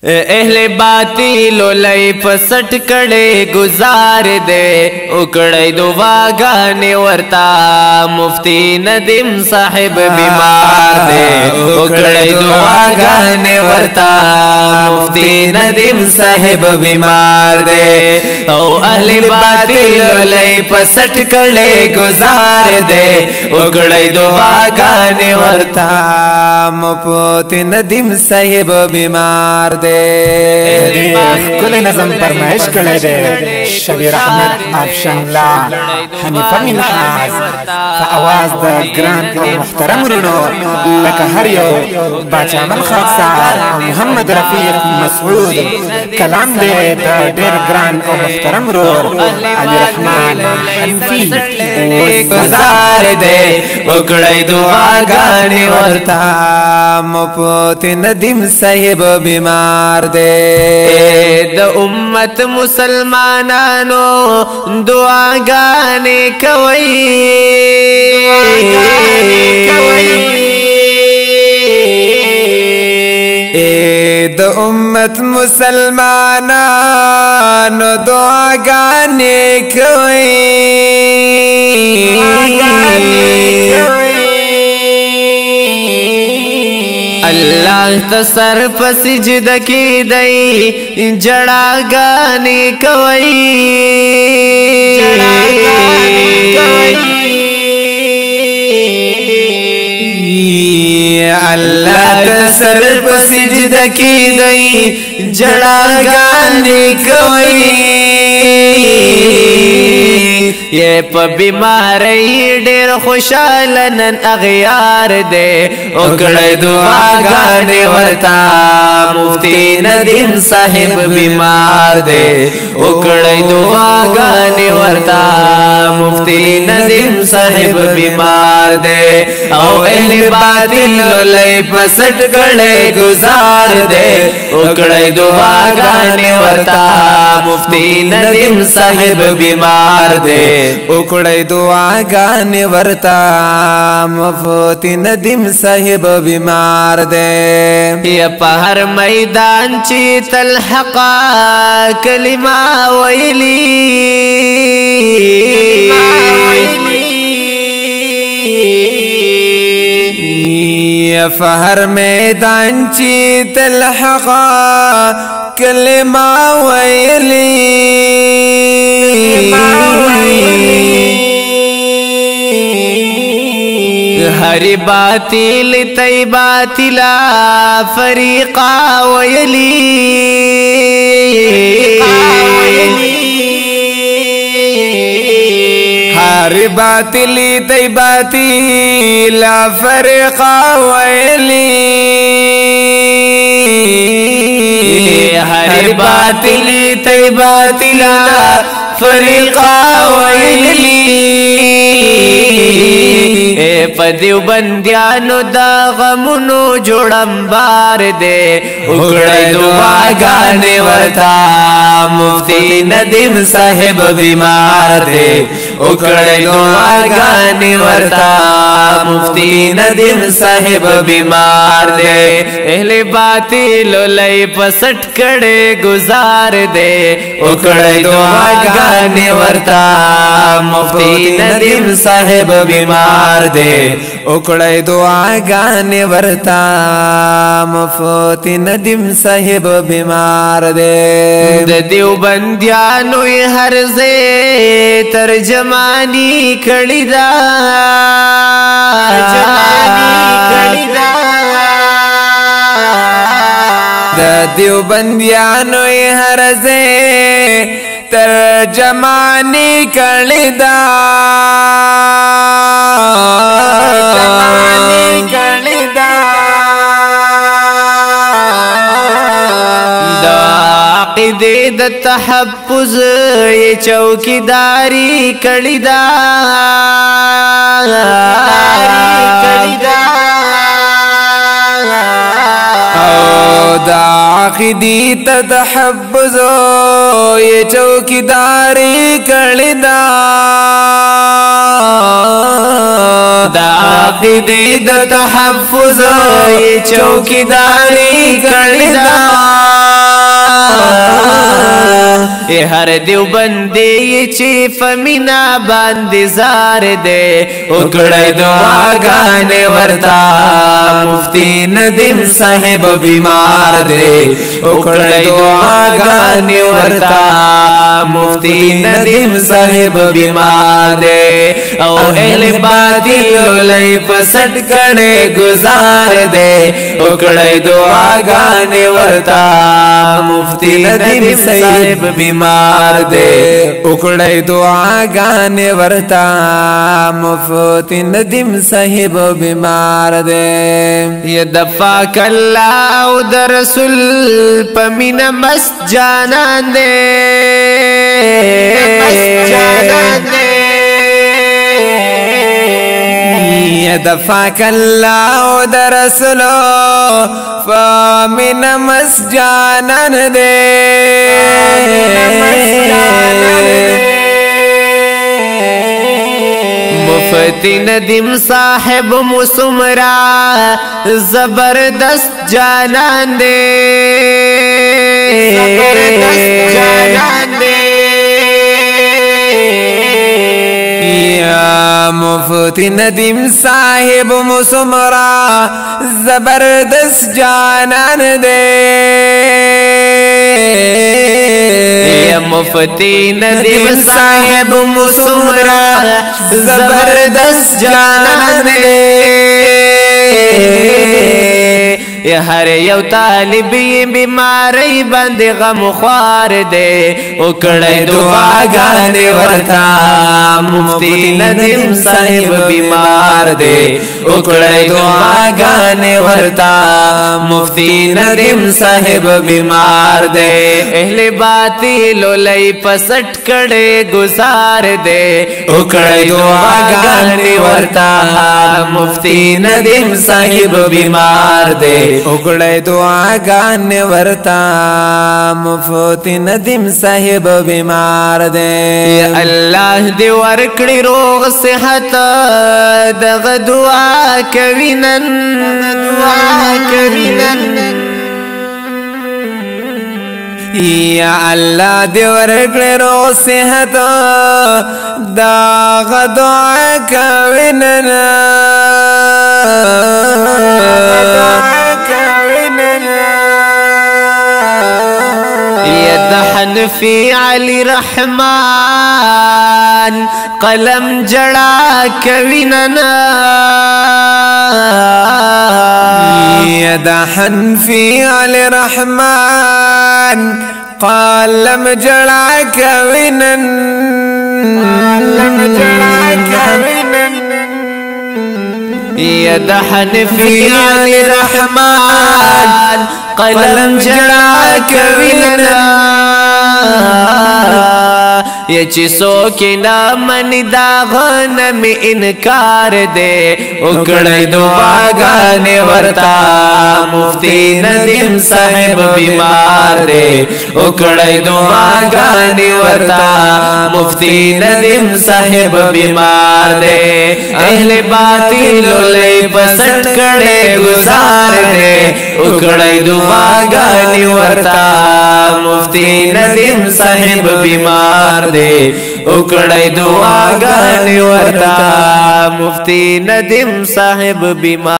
اہل باطل لئی پسٹ کڑے گزار دے اکڑے دعاگانے ورتا مفتی ندیم صاحب بیمار دے اکڑے دعاگانے ورتا مفتی ندیم صاحب بیمار دے او اہل باطل لئی پسٹ کڑے گزار دے اکڑے دعاگانے ورتا مفتی ندیم صاحب بیمار دے كل نظم فرمائش کړی دی شبیر احمد افشنلا حنیفه منحاز فاواز د ګران او محترم ورونو لکه هر یو باچا من خاصه محمد رفیق مسعود کلام دی د ډېر ګران او محترم ورور علي رحمان حنفي گزار دے وکړی دعاګانې ورتا مفتی ندیم صاحب بیمار دے د امت مسلمانانو دعاګانې کوي د امت مسلمانانو دعاګانې کوي اللہ تسر پسجد کی دئی جڑا گانے کوئی اللہ تسر پسجد کی دئی جڑا گانے کوئی یہ پا بیماری ڈیر خوشحال نن اغیار دے اکڑے دعاگانے ورتا مفتی ندیم صاحب بیمار دے اکڑے دعاگانے ورتا مفتی ندیم صاحب بیمار دے او اہل باطل لئی پسٹ کڑے گزار دے اکڑے دعاگانے ورتا مفتی ندیم صاحب بیمار دے اکڑے دعاگانے ورتا مفتی ندیم صاحب بیمار دے یا پہر میدان چی تلحقا کلمہ ویلی یا فہر میدان چی تلحقا کلمہ ویلی ہری باطل تی باطلا فریقا ویلی ہری باطل تی باطلا فریقا ویلی ہری باطل تی باطلا فریقا ویلی اے پدیو بندیانو دا غمونو جوڑم بار دے اکڑے دعاگانے ورتا مفتی ندیم صاحب بیمار دے اکڑے دعاگانے ورتا مفتی ندیم صاحب بیمار دے اہل باطل لئی پسٹ کڑے گزار دے اکڑے دعاگانے ورتا مفتی ندیم صاحب بیمار دے اکڑے دعاگانے ورتا مفتی ندیم صاحب بیمار دے د دیوبندیانو ہر زے ترجمانی کڑی دا د دیوبندیانو ہر زے ترجمانی کڑی دا عقیدے د تحفظ یہ چوکیداری کڑی دا دا عقیدی تحفظ یہ چوکیداری کڑی دا عقیدے د تحفظ یہ چوکیداری کړی دا हर देवबंदी ची फमीना बांदी जार दे उकड़े दुआगाने वर्ता मुफ्ती नदीम साहिब बीमार दे उकड़े दुआगाने वर्ता मुफ्ती नदीम साहिब बीमार दे ओ अहले बातिल लई पसट कड़े गुजार दे उकड़े दुआगाने वर्ता मुफ्ती नदीम साहिब बीमार दे उकड़े दुआगाने वर्ता मुफ्ती नदीम साहिब बीमार दे ये दफा कल्ला उदर रसूल पमीना मस जाना दे ये दफा कल्ला उदर रसूल पमीना मस जाना दे मुफ्ती नदीम साहिब मुसुमरा जबरदस्त जानान दे या मुफ्ती नदीम साहिब मुसुमरा जबरदस्त जानान दे मुफ्ती नदीम साहिब मुसुमरा जबरदस्त जानान दे हर यौ तालिबी बीमारी बंद गम ख्वार दे उकड़े दुआगाने वर्ता मुफ्ती नदीम साहिब बीमार दे उकड़े दुआगाने वर्ता मुफ्ती नदीम साहिब बीमार दे अहले बातिल लई पसट कड़े गुजार दे उकड़े दुआगाने वर्ता मुफ्ती नदीम साहिब बीमार दे उकड़े दुआगाने वर्ता मुफ्ती नदीम साहिब बीमार दे अल्लाह दे वरकड़ी रोग सेहत दग दुआ कविनन या अल्लाह दे वरकड़ी रोग सेहत दग दुआ कविनन हनफी अली रहमान कलम जड़ा कविनना यदा हनफी अली रहमान कलम जड़ा कविनन यदा हनफी अली रहमान कलम जड़ा कविनना ये चिसो की ना मनी दागन में इनकार दे उकड़े दुआगाने वर्ता मुफ्ती नदीम साहिब बीमार दे उकड़े दुआगाने वर्ता मुफ्ती नदीम साहिब बीमार दे अहले बातिल लई पसट कड़े गुजार दे उकड़े दुआगाने वर्ता मुफ्ती नदीम साहिब बीमार दे उकड़े दुआगाने वर्ता मुफ्ती नदीम साहिब बीमार